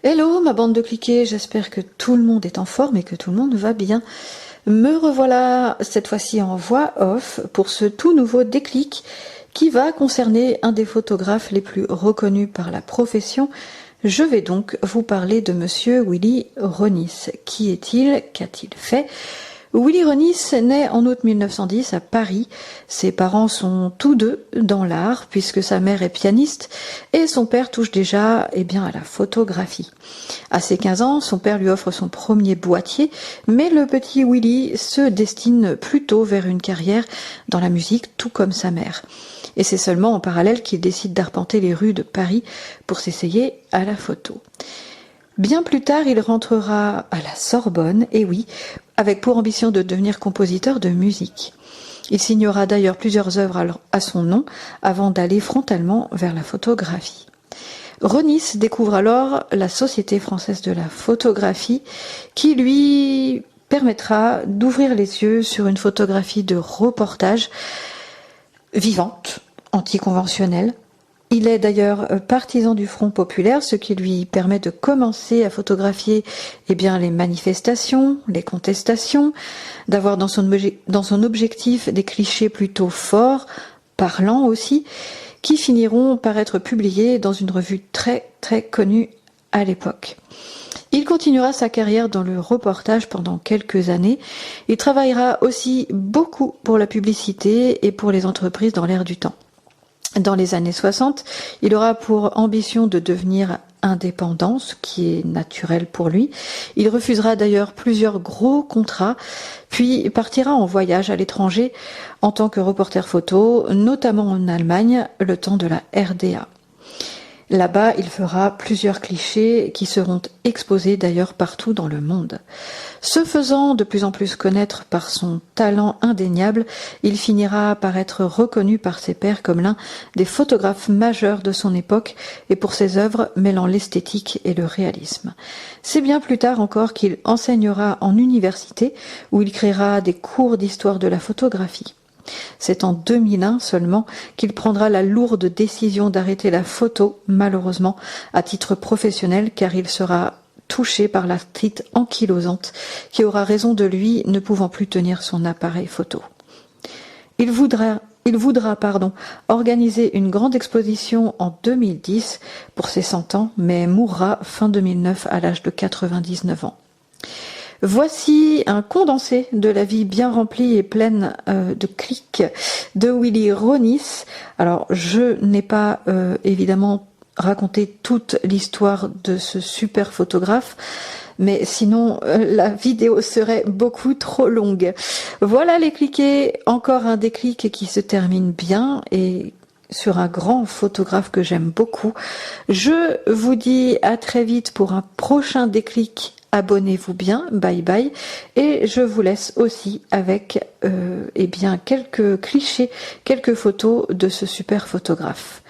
Hello ma bande de cliquets, j'espère que tout le monde est en forme et que tout le monde va bien. Me revoilà cette fois-ci en voix off pour ce tout nouveau déclic qui va concerner un des photographes les plus reconnus par la profession. Je vais donc vous parler de monsieur Willy Ronis. Qui est-il? Qu'a-t-il fait? Willy Ronis naît en août 1910 à Paris. Ses parents sont tous deux dans l'art puisque sa mère est pianiste et son père touche déjà à la photographie. À ses 15 ans, son père lui offre son premier boîtier, mais le petit Willy se destine plutôt vers une carrière dans la musique, tout comme sa mère. Et c'est seulement en parallèle qu'il décide d'arpenter les rues de Paris pour s'essayer à la photo. Bien plus tard, il rentrera à la Sorbonne, et oui, avec pour ambition de devenir compositeur de musique. Il signera d'ailleurs plusieurs œuvres à son nom avant d'aller frontalement vers la photographie. Ronis découvre alors la Société française de la photographie qui lui permettra d'ouvrir les yeux sur une photographie de reportage vivante, anticonventionnelle. Il est d'ailleurs partisan du Front populaire, ce qui lui permet de commencer à photographier les manifestations, les contestations, d'avoir dans son objectif des clichés plutôt forts, parlants aussi, qui finiront par être publiés dans une revue très très connue à l'époque. Il continuera sa carrière dans le reportage pendant quelques années. Il travaillera aussi beaucoup pour la publicité et pour les entreprises dans l'air du temps. Dans les années 60, il aura pour ambition de devenir indépendant, ce qui est naturel pour lui. Il refusera d'ailleurs plusieurs gros contrats, puis partira en voyage à l'étranger en tant que reporter photo, notamment en Allemagne, le temps de la RDA. Là-bas, il fera plusieurs clichés qui seront exposés d'ailleurs partout dans le monde. Se faisant de plus en plus connaître par son talent indéniable, il finira par être reconnu par ses pairs comme l'un des photographes majeurs de son époque et pour ses œuvres mêlant l'esthétique et le réalisme. C'est bien plus tard encore qu'il enseignera en université où il créera des cours d'histoire de la photographie. C'est en 2001 seulement qu'il prendra la lourde décision d'arrêter la photo, malheureusement, à titre professionnel, car il sera touché par l'arthrite ankylosante qui aura raison de lui, ne pouvant plus tenir son appareil photo. Il voudra organiser une grande exposition en 2010 pour ses 100 ans, mais mourra fin 2009 à l'âge de 99 ans. Voici un condensé de la vie bien remplie et pleine de clics de Willy Ronis. Alors, je n'ai pas évidemment raconté toute l'histoire de ce super photographe, mais sinon la vidéo serait beaucoup trop longue. Voilà les cliquets, encore un déclic qui se termine bien et sur un grand photographe que j'aime beaucoup. Je vous dis à très vite pour un prochain déclic. Abonnez-vous bien, bye bye, et je vous laisse aussi avec quelques clichés, quelques photos de ce super photographe.